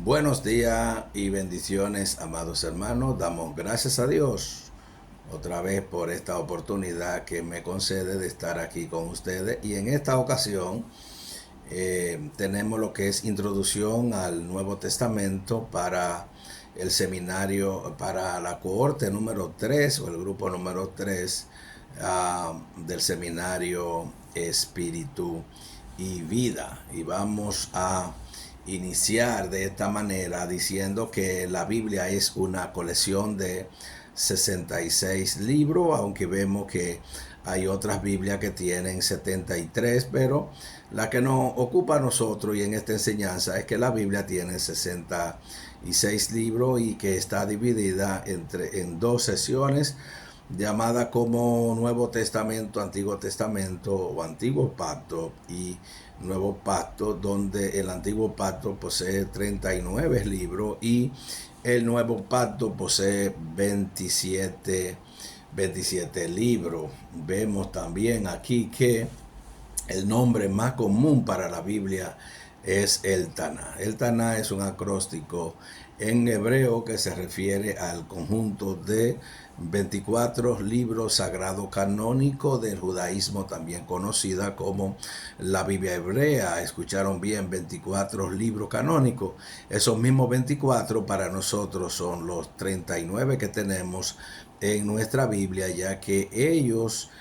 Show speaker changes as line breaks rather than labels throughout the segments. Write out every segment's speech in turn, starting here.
Buenos días y bendiciones, amados hermanos. Damos gracias a Dios otra vez por esta oportunidad que me concede de estar aquí con ustedes. Y en esta ocasión tenemos lo que es introducción al Nuevo Testamento para el seminario, para la cohorte número 3 o el grupo número 3 del seminario Espíritu y Vida. Y vamos a iniciar de esta manera diciendo que la Biblia es una colección de 66 libros, aunque vemos que hay otras Biblias que tienen 73, pero la que nos ocupa a nosotros y en esta enseñanza es que la Biblia tiene 66 libros y que está dividida en dos sesiones llamada como Nuevo Testamento, Antiguo Testamento o Antiguo Pacto y Nuevo Pacto, donde el Antiguo Pacto posee 39 libros y el Nuevo Pacto posee 27 libros. Vemos también aquí que el nombre más común para la Biblia es el Taná. El Taná es un acróstico en hebreo que se refiere al conjunto de 24 libros sagrados canónicos del judaísmo, también conocida como la Biblia hebrea. Escucharon bien, 24 libros canónicos. Esos mismos 24 para nosotros son los 39 que tenemos en nuestra Biblia, ya que ellos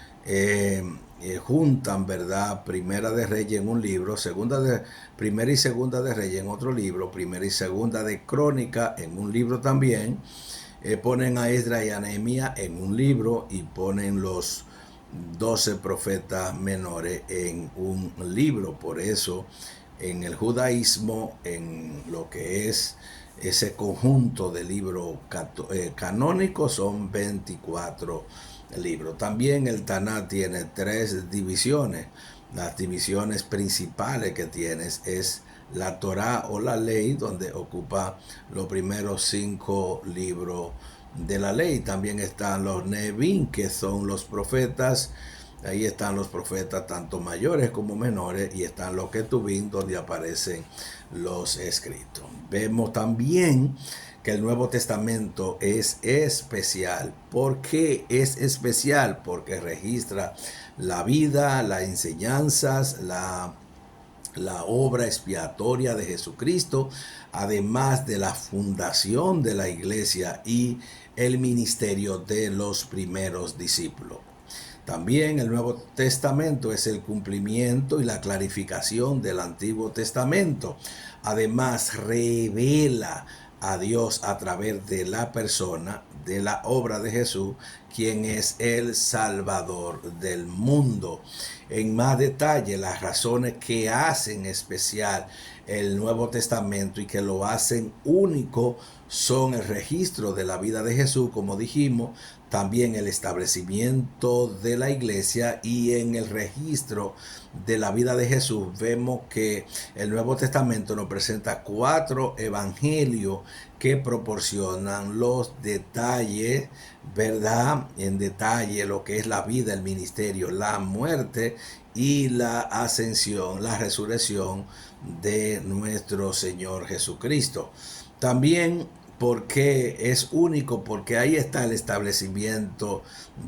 juntan, ¿verdad? Primera de Reyes en un libro, Primera y Segunda de Reyes en otro libro, Primera y Segunda de Crónica en un libro también. Ponen a Esdras y a Nehemías en un libro y ponen los 12 profetas menores en un libro. Por eso en el judaísmo, en lo que es ese conjunto de libros canónicos, son 24 libros. También el Taná tiene tres divisiones. Las divisiones principales que tienes es la Torá o la ley, donde ocupa los primeros 5 libros de la ley. También están los Nevi'im, que son los profetas. Ahí están los profetas tanto mayores como menores, y están los Ketubim, donde aparecen los escritos. Vemos también que el Nuevo Testamento es especial. ¿Por qué es especial? Porque registra la vida, las enseñanzas, la obra expiatoria de Jesucristo, además de la fundación de la iglesia y el ministerio de los primeros discípulos. También el Nuevo Testamento es el cumplimiento y la clarificación del Antiguo Testamento. Además, revela a Dios a través de la persona, de la obra de Jesús, quien es el Salvador del mundo. En más detalle, las razones que hacen especial el Nuevo Testamento y que lo hacen único son el registro de la vida de Jesús, como dijimos, también el establecimiento de la iglesia, y en el registro de la vida de Jesús vemos que el Nuevo Testamento nos presenta 4 evangelios que proporcionan los detalles, ¿verdad? En detalle lo que es la vida, el ministerio, la muerte y la ascensión, la resurrección de nuestro Señor Jesucristo. También porque es único, porque ahí está el establecimiento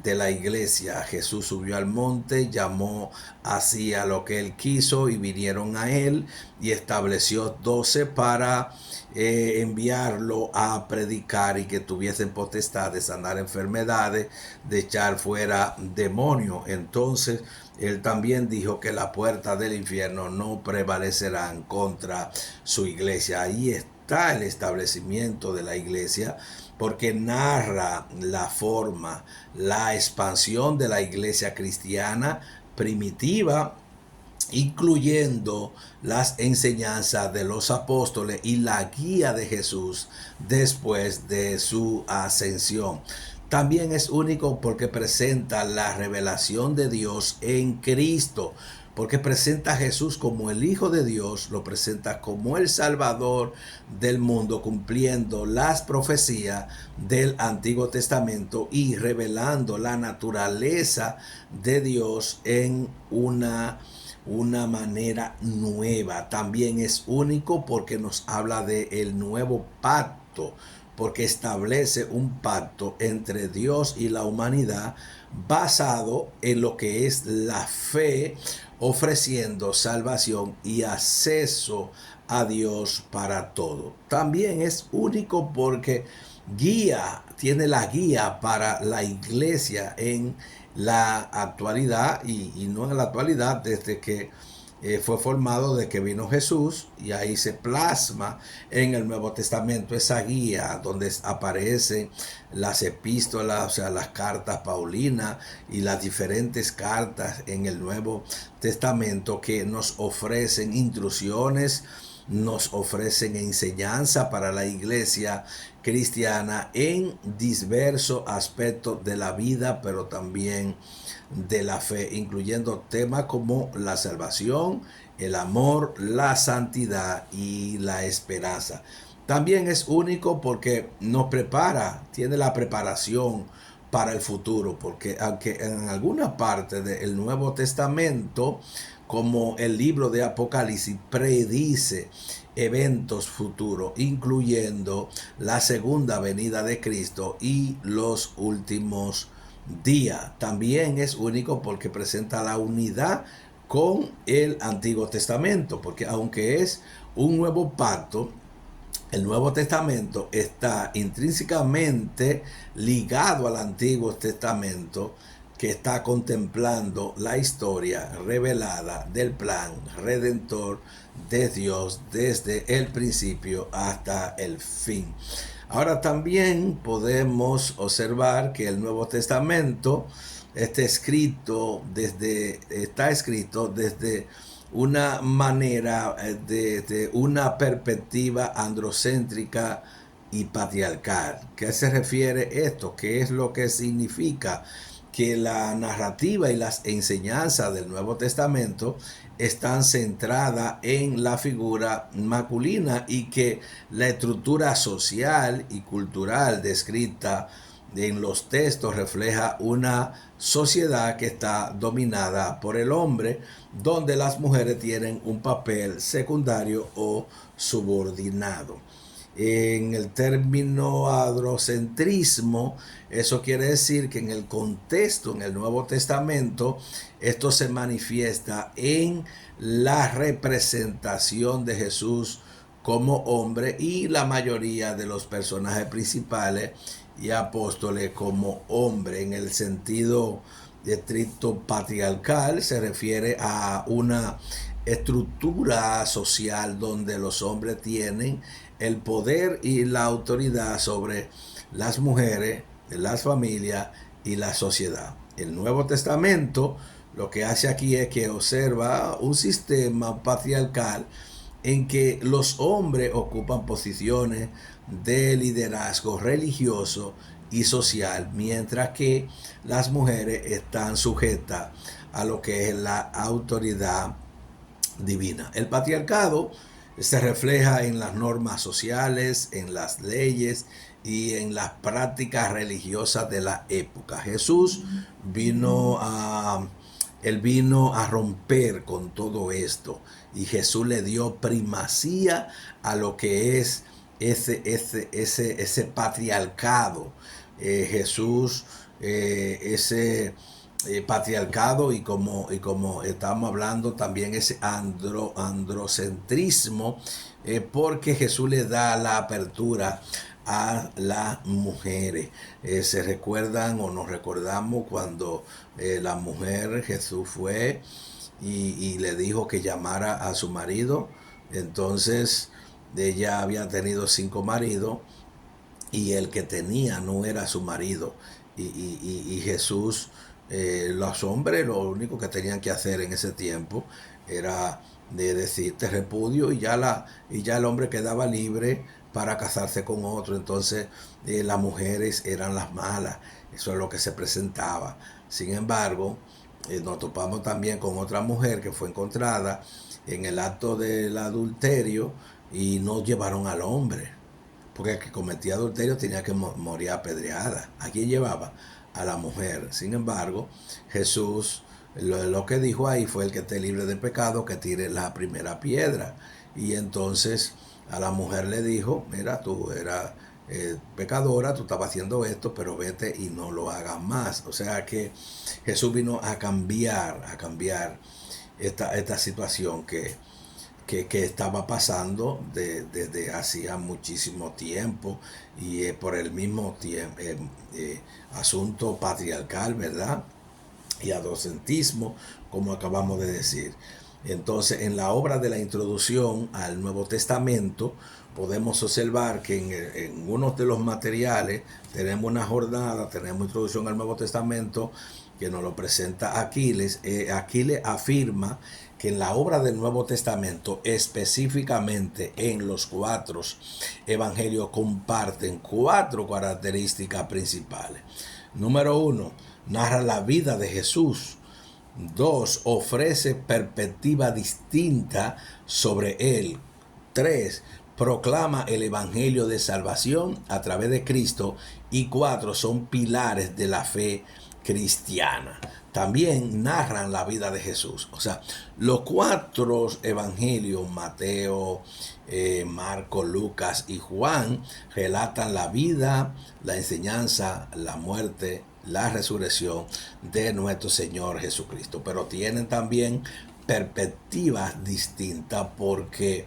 de la iglesia. Jesús subió al monte, llamó así a lo que él quiso y vinieron a él, y estableció 12 para enviarlo a predicar y que tuviesen potestad de sanar enfermedades, de echar fuera demonios. Entonces él también dijo que la puerta del infierno no prevalecerán contra su iglesia. Ahí está el establecimiento de la iglesia, porque narra la forma, la expansión de la iglesia cristiana primitiva, incluyendo las enseñanzas de los apóstoles y la guía de Jesús después de su ascensión. También es único porque presenta la revelación de Dios en Cristo, porque presenta a Jesús como el Hijo de Dios, lo presenta como el Salvador del mundo, cumpliendo las profecías del Antiguo Testamento y revelando la naturaleza de Dios en una una manera nueva. También es único porque nos habla de el nuevo pacto, porque establece un pacto entre Dios y la humanidad basado en lo que es la fe, ofreciendo salvación y acceso a Dios para todo. También es único porque tiene la guía para la iglesia en la actualidad y no en la actualidad, desde que fue formado, de que vino Jesús, y ahí se plasma en el Nuevo Testamento esa guía donde aparecen las epístolas, o sea, las cartas paulinas y las diferentes cartas en el Nuevo Testamento que nos ofrecen instrucciones, nos ofrecen enseñanza para la iglesia cristiana en diversos aspectos de la vida, pero también de la fe, incluyendo temas como la salvación, el amor, la santidad y la esperanza. También es único porque nos prepara, tiene la preparación para el futuro, porque aunque en alguna parte del Nuevo Testamento, como el libro de Apocalipsis, predice eventos futuros, incluyendo la segunda venida de Cristo y los últimos días. También es único porque presenta la unidad con el Antiguo Testamento, porque aunque es un nuevo pacto, el Nuevo Testamento está intrínsecamente ligado al Antiguo Testamento, que está contemplando la historia revelada del plan redentor de Dios desde el principio hasta el fin. Ahora también podemos observar que el Nuevo Testamento está escrito desde una manera, de una perspectiva androcéntrica y patriarcal. ¿Qué se refiere esto? ¿Qué es lo que significa? Que la narrativa y las enseñanzas del Nuevo Testamento están centradas en la figura masculina, y que la estructura social y cultural descrita en los textos refleja una sociedad que está dominada por el hombre, donde las mujeres tienen un papel secundario o subordinado. En el término androcentrismo, eso quiere decir que en el contexto, en el Nuevo Testamento, esto se manifiesta en la representación de Jesús como hombre y la mayoría de los personajes principales y apóstoles como hombre. En el sentido estricto patriarcal, se refiere a una estructura social donde los hombres tienen el poder y la autoridad sobre las mujeres, las familias y la sociedad. El Nuevo Testamento lo que hace aquí es que observa un sistema patriarcal en que los hombres ocupan posiciones de liderazgo religioso y social, mientras que las mujeres están sujetas a lo que es la autoridad divina. El patriarcado se refleja en las normas sociales, en las leyes y en las prácticas religiosas de la época. Jesús vino a él vino a romper con todo esto, y Jesús le dio primacía a lo que es ese patriarcado. Jesús, ese patriarcado, y como estamos hablando también ese androcentrismo, porque Jesús le da la apertura a las mujeres. Se recuerdan o nos recordamos cuando la mujer, Jesús fue y le dijo que llamara a su marido. Entonces ella había tenido 5 maridos y el que tenía no era su marido. Y Jesús, los hombres lo único que tenían que hacer en ese tiempo era de decir te repudio, y ya el hombre quedaba libre para casarse con otro. Entonces las mujeres eran las malas, eso es lo que se presentaba. Sin embargo, nos topamos también con otra mujer que fue encontrada en el acto del adulterio y no llevaron al hombre, porque el que cometía adulterio tenía que morir apedreada. ¿A quién llevaba? A la mujer. Sin embargo, Jesús lo que dijo ahí fue: el que esté libre de pecado, que tire la primera piedra. Y entonces a la mujer le dijo: mira, tú eras pecadora, tú estabas haciendo esto, pero vete y no lo hagas más. O sea que Jesús vino a cambiar esta situación que estaba pasando desde hacía muchísimo tiempo, y por el mismo tiempo, asunto patriarcal, ¿verdad? Y adolescentismo, como acabamos de decir. Entonces, en la obra de la introducción al Nuevo Testamento, podemos observar que en uno de los materiales tenemos una jornada, tenemos introducción al Nuevo Testamento, que nos lo presenta Aquiles. Aquiles afirma que en la obra del Nuevo Testamento, específicamente en los 4 evangelios, comparten 4 características principales. Número 1, narra la vida de Jesús. 2, ofrece perspectiva distinta sobre él. 3, proclama el evangelio de salvación a través de Cristo. Y 4, son pilares de la fe cristiana. También narran la vida de Jesús. O sea, los 4 evangelios, Mateo, Marco, Lucas y Juan, relatan la vida, la enseñanza, la muerte, la resurrección de nuestro Señor Jesucristo. Pero tienen también perspectivas distintas, porque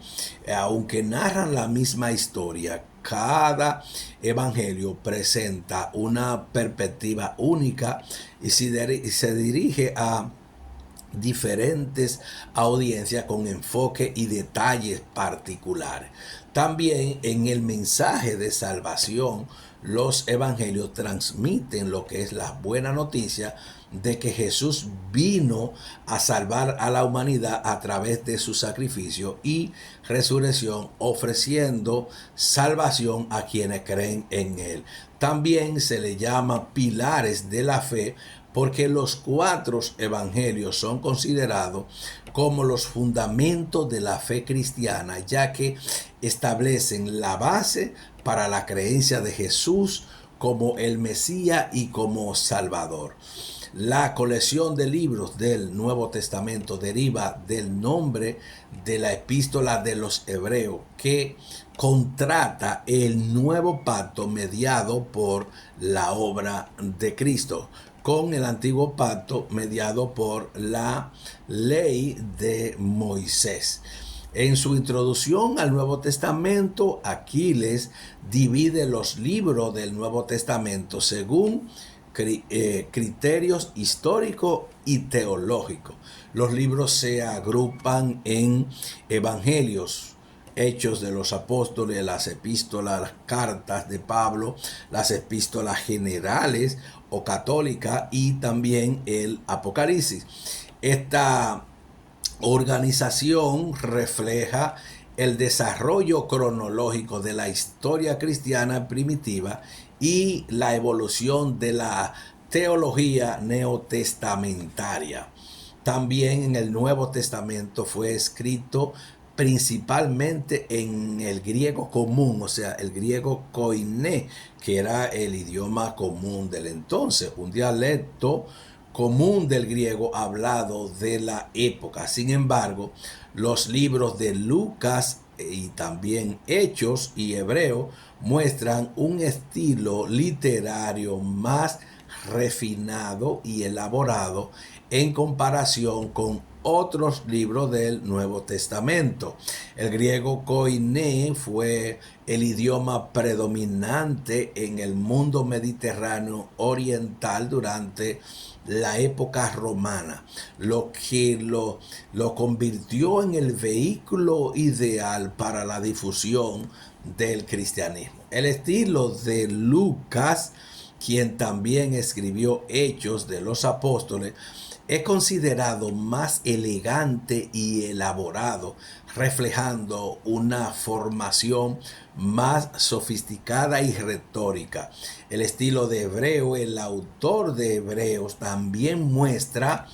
aunque narran la misma historia, cada evangelio presenta una perspectiva única y se dirige a diferentes audiencias con enfoque y detalles particulares. También en el mensaje de salvación, los evangelios transmiten lo que es la buena noticia de que Jesús vino a salvar a la humanidad a través de su sacrificio y resurrección, ofreciendo salvación a quienes creen en él. También se le llama pilares de la fe, porque los 4 evangelios son considerados como los fundamentos de la fe cristiana, ya que establecen la base para la creencia de Jesús como el Mesías y como Salvador. La colección de libros del Nuevo Testamento deriva del nombre de la epístola de los Hebreos, que contrata el nuevo pacto mediado por la obra de Cristo con el antiguo pacto mediado por la ley de Moisés. En su introducción al Nuevo Testamento, Aquiles divide los libros del Nuevo Testamento según criterios históricos y teológicos. Los libros se agrupan en evangelios, Hechos de los Apóstoles, las epístolas, las cartas de Pablo, las epístolas generales o católicas, y también el Apocalipsis. Esta organización refleja el desarrollo cronológico de la historia cristiana primitiva y la evolución de la teología neotestamentaria. También en el Nuevo Testamento fue escrito principalmente en el griego común, o sea, el griego koiné, que era el idioma común del entonces, un dialecto común del griego hablado de la época. Sin embargo, los libros de Lucas y también Hechos y Hebreo muestran un estilo literario más refinado y elaborado en comparación con otros libros del Nuevo Testamento. El griego koiné fue el idioma predominante en el mundo mediterráneo oriental durante la época romana, lo que lo convirtió en el vehículo ideal para la difusión del cristianismo. El estilo de Lucas, quien también escribió Hechos de los Apóstoles, es considerado más elegante y elaborado, reflejando una formación más sofisticada y retórica. El estilo de Hebreo, el autor de Hebreos, también muestra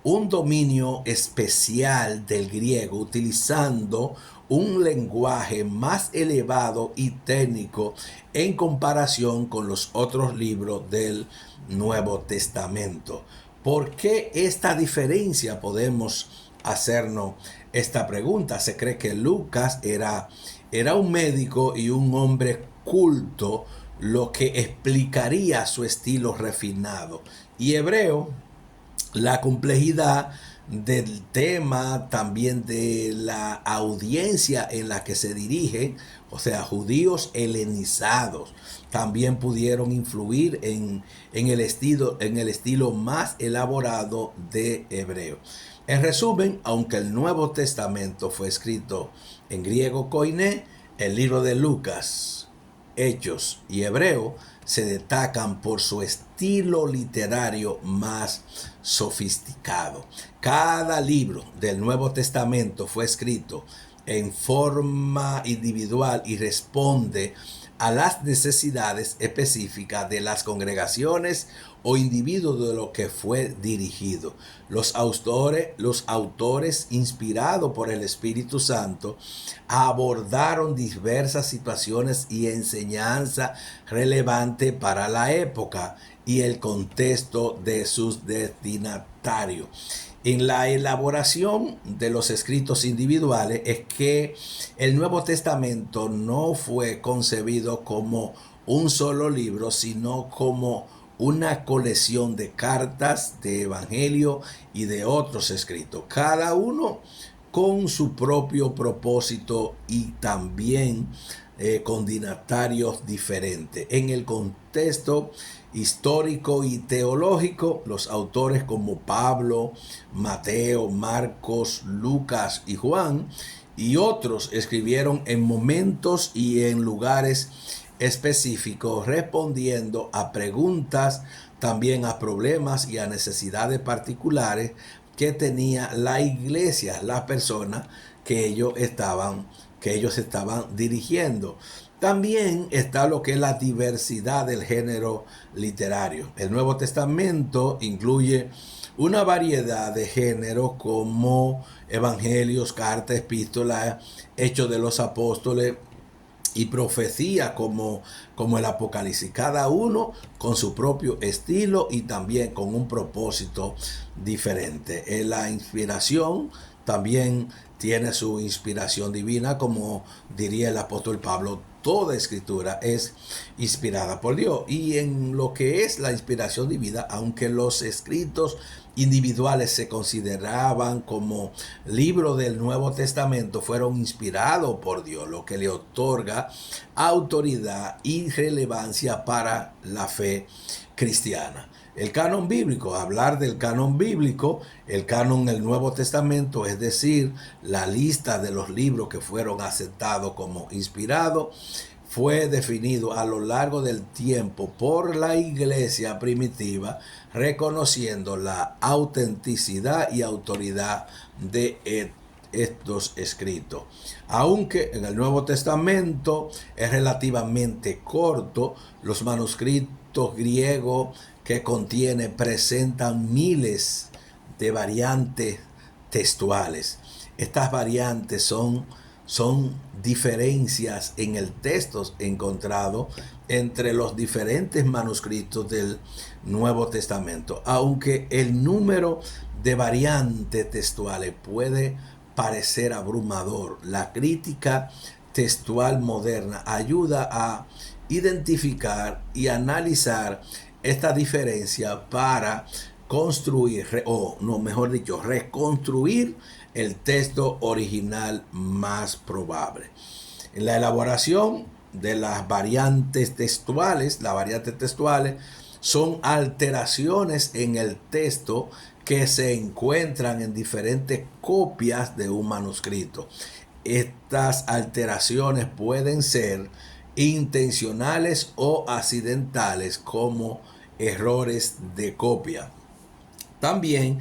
un dominio especial del griego, utilizando un lenguaje más elevado y técnico en comparación con los otros libros del Nuevo Testamento. ¿Por qué esta diferencia? Podemos hacernos esta pregunta. Se cree que Lucas era un médico y un hombre culto, lo que explicaría su estilo refinado. Y Hebreo, la complejidad del tema, también de la audiencia en la que se dirigen, o sea, judíos helenizados, también pudieron influir en el estilo más elaborado de Hebreo. En resumen, aunque el Nuevo Testamento fue escrito en griego koiné, el libro de Lucas, Hechos y Hebreo se destacan por su estilo literario más sofisticado. Cada libro del Nuevo Testamento fue escrito en forma individual y responde a las necesidades específicas de las congregaciones o individuos de lo que fue dirigido. Los autores inspirados por el Espíritu Santo abordaron diversas situaciones y enseñanza relevante para la época y el contexto de sus destinatarios. En la elaboración de los escritos individuales es que el Nuevo Testamento no fue concebido como un solo libro, sino como una colección de cartas, de evangelio y de otros escritos, cada uno con su propio propósito y también con dinatarios diferentes. En el contexto histórico y teológico, los autores como Pablo, Mateo, Marcos, Lucas y Juan y otros escribieron en momentos y en lugares específicos, respondiendo a preguntas, también a problemas y a necesidades particulares que tenía la iglesia, las personas que ellos estaban dirigiendo. También está lo que es la diversidad del género literario. El Nuevo Testamento incluye una variedad de géneros como evangelios, cartas, epístolas, hechos de los apóstoles y profecía como el Apocalipsis, cada uno con su propio estilo y también con un propósito diferente. La inspiración también tiene su inspiración divina, como diría el apóstol Pablo, toda escritura es inspirada por Dios. Y en lo que es la inspiración divina, aunque los escritos individuales se consideraban como libros del Nuevo Testamento, fueron inspirados por Dios, lo que le otorga autoridad y relevancia para la fe cristiana. El canon bíblico, hablar del canon bíblico, el canon del Nuevo Testamento, es decir, la lista de los libros que fueron aceptados como inspirados, fue definido a lo largo del tiempo por la iglesia primitiva, reconociendo la autenticidad y autoridad de estos escritos. Aunque en el Nuevo Testamento es relativamente corto, los manuscritos griegos que contiene presentan miles de variantes textuales. Estas variantes son diferencias en el texto encontrado entre los diferentes manuscritos del Nuevo Testamento. Aunque el número de variantes textuales puede parecer abrumador, la crítica textual moderna ayuda a identificar y analizar esta diferencia para construir, o no, mejor dicho, reconstruir el texto original más probable. En la elaboración de las variantes textuales son alteraciones en el texto que se encuentran en diferentes copias de un manuscrito. Estas alteraciones pueden ser intencionales o accidentales, como errores de copia. También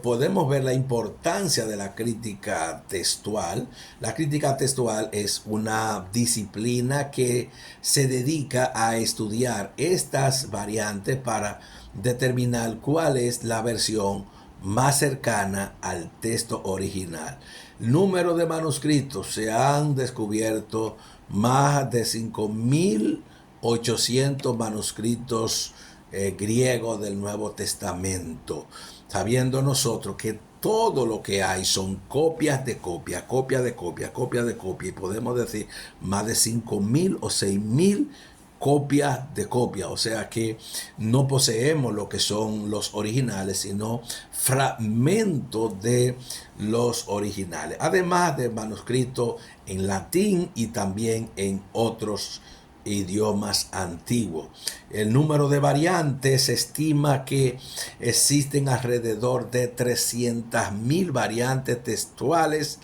podemos ver la importancia de la crítica textual. La crítica textual es una disciplina que se dedica a estudiar estas variantes para determinar cuál es la versión más cercana al texto original. El número de manuscritos: se han descubierto más de 5.800 manuscritos griego del Nuevo Testamento, sabiendo nosotros que todo lo que hay son copias de copia, copia de copia, copia de copia, y podemos decir más de 5.000 o 6.000 copias de copia, o sea que no poseemos lo que son los originales, sino fragmentos de los originales, además de manuscritos en latín y también en otros idiomas antiguos. El número de variantes se estima que existen alrededor de 300.000 variantes textuales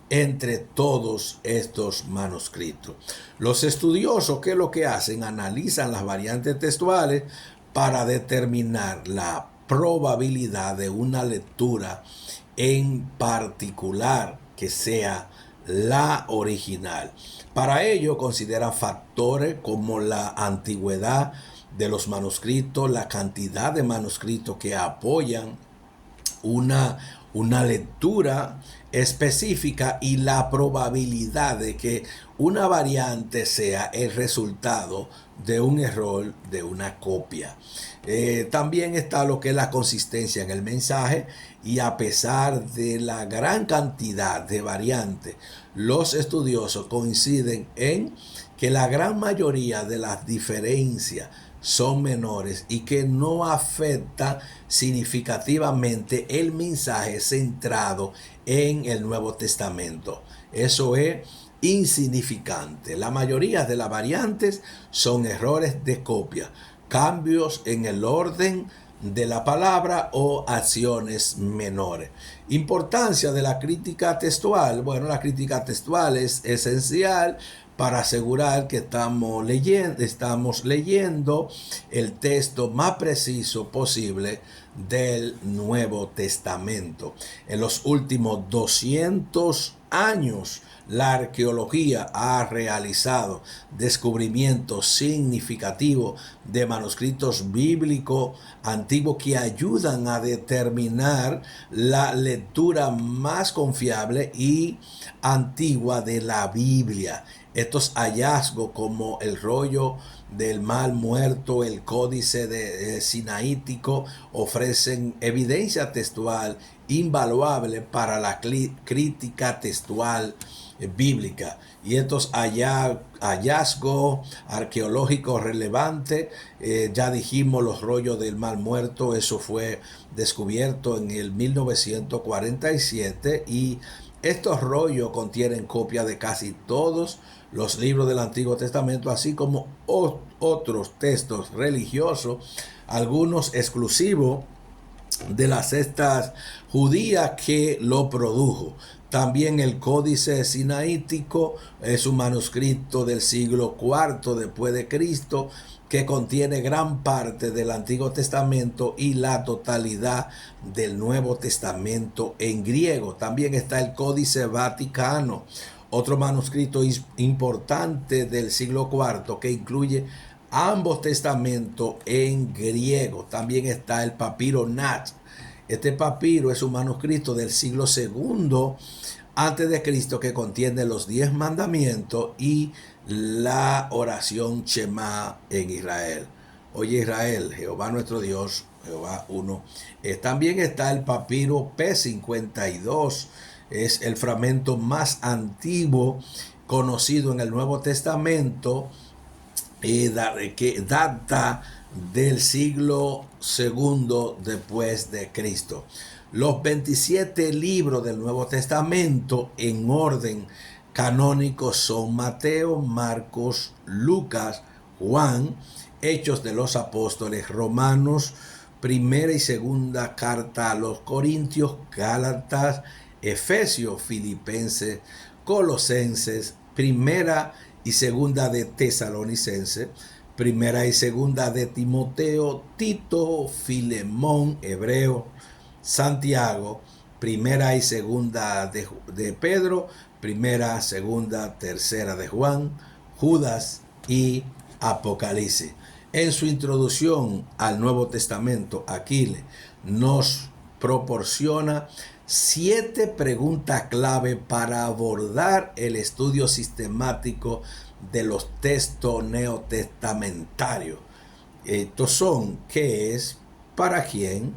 entre todos estos manuscritos. Los estudiosos, ¿qué es lo que hacen? Analizan las variantes textuales para determinar la probabilidad de una lectura en particular que sea la original. Para ello consideran factores como la antigüedad de los manuscritos, la cantidad de manuscritos que apoyan una lectura específica y la probabilidad de que una variante sea el resultado de un error de una copia. También está lo que es la consistencia en el mensaje, y a pesar de la gran cantidad de variantes, los estudiosos coinciden en que la gran mayoría de las diferencias son menores y que no afecta significativamente el mensaje centrado en el Nuevo Testamento. Eso es insignificante. La mayoría de las variantes son errores de copia, cambios en el orden de la palabra o acciones menores. Importancia de la crítica textual. Bueno, la crítica textual es esencial para asegurar que estamos leyendo el texto más preciso posible del Nuevo Testamento. En los últimos 200 años, la arqueología ha realizado descubrimientos significativos de manuscritos bíblicos antiguos que ayudan a determinar la lectura más confiable y antigua de la Biblia. Estos hallazgos, como el rollo del Mar Muerto, el códice sinaítico, ofrecen evidencia textual invaluable para la crítica textual bíblica. Y estos hallazgos arqueológicos relevantes, ya dijimos los rollos del Mar Muerto, eso fue descubierto en el 1947, y estos rollos contienen copias de casi todos los libros del Antiguo Testamento, así como otros textos religiosos, algunos exclusivos de las sectas judías que lo produjo. También el códice sinaítico es un manuscrito del siglo IV después de Cristo que contiene gran parte del Antiguo Testamento y la totalidad del Nuevo Testamento en griego. También está el Códice Vaticano, otro manuscrito importante del siglo IV que incluye ambos testamentos en griego. También está el papiro Nat. Este papiro es un manuscrito del siglo II antes de Cristo que contiene los 10 mandamientos y la oración Shema en Israel. Oye Israel, Jehová nuestro Dios, Jehová uno. También está el papiro P52. Es el fragmento más antiguo conocido en el Nuevo Testamento, que data del siglo II después de Cristo. Los 27 libros del Nuevo Testamento en orden canónico son Mateo, Marcos, Lucas, Juan, Hechos de los Apóstoles, Romanos, primera y segunda carta a los Corintios, Gálatas, Efesios, Filipenses, Colosenses, primera y segunda de Tesalonicenses, primera y segunda de Timoteo, Tito, Filemón, Hebreo, Santiago, primera y segunda de Pedro, primera, segunda, tercera de Juan, Judas y Apocalipsis. En su introducción al Nuevo Testamento, Aquiles nos proporciona 7 preguntas clave para abordar el estudio sistemático de los textos neotestamentarios. Estos son qué es, para quién,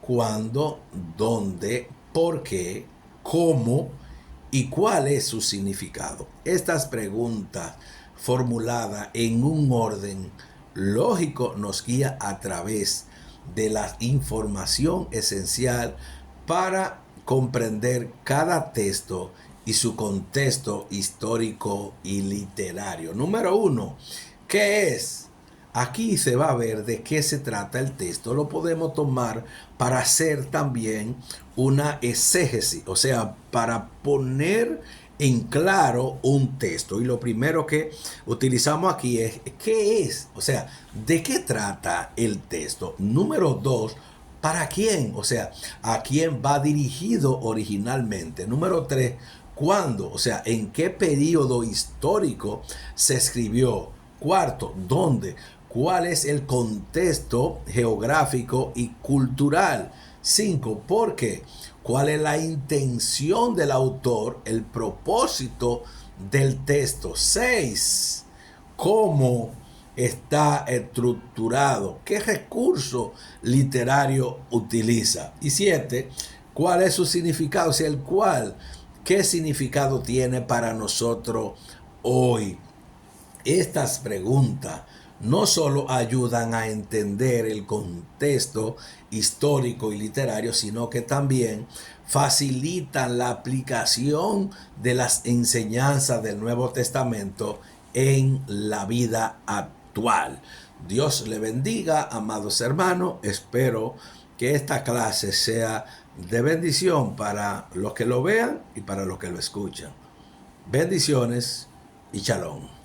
cuándo, dónde, por qué, cómo y cuál es su significado. Estas preguntas formuladas en un orden lógico nos guía a través de la información esencial para comprender cada texto y su contexto histórico y literario. Número uno, ¿qué es? Aquí se va a ver de qué se trata el texto. Lo podemos tomar para hacer también una exégesis, o sea, para poner en claro un texto. Y lo primero que utilizamos aquí es ¿qué es? O sea, ¿de qué trata el texto? Número dos, ¿para quién? O sea, ¿a quién va dirigido originalmente? Número tres, ¿cuándo? O sea, ¿en qué periodo histórico se escribió? Cuarto, ¿dónde? ¿Cuál es el contexto geográfico y cultural? 5. ¿Por qué? ¿Cuál es la intención del autor, el propósito del texto? 6. ¿Cómo está estructurado? ¿Qué recurso literario utiliza? Y 7. ¿Cuál es su significado? O sea, el cual, ¿qué significado tiene para nosotros hoy? Estas preguntas no solo ayudan a entender el contexto histórico y literario, sino que también facilitan la aplicación de las enseñanzas del Nuevo Testamento en la vida actual. Dios le bendiga, amados hermanos. Espero que esta clase sea de bendición para los que lo vean y para los que lo escuchan. Bendiciones y shalom.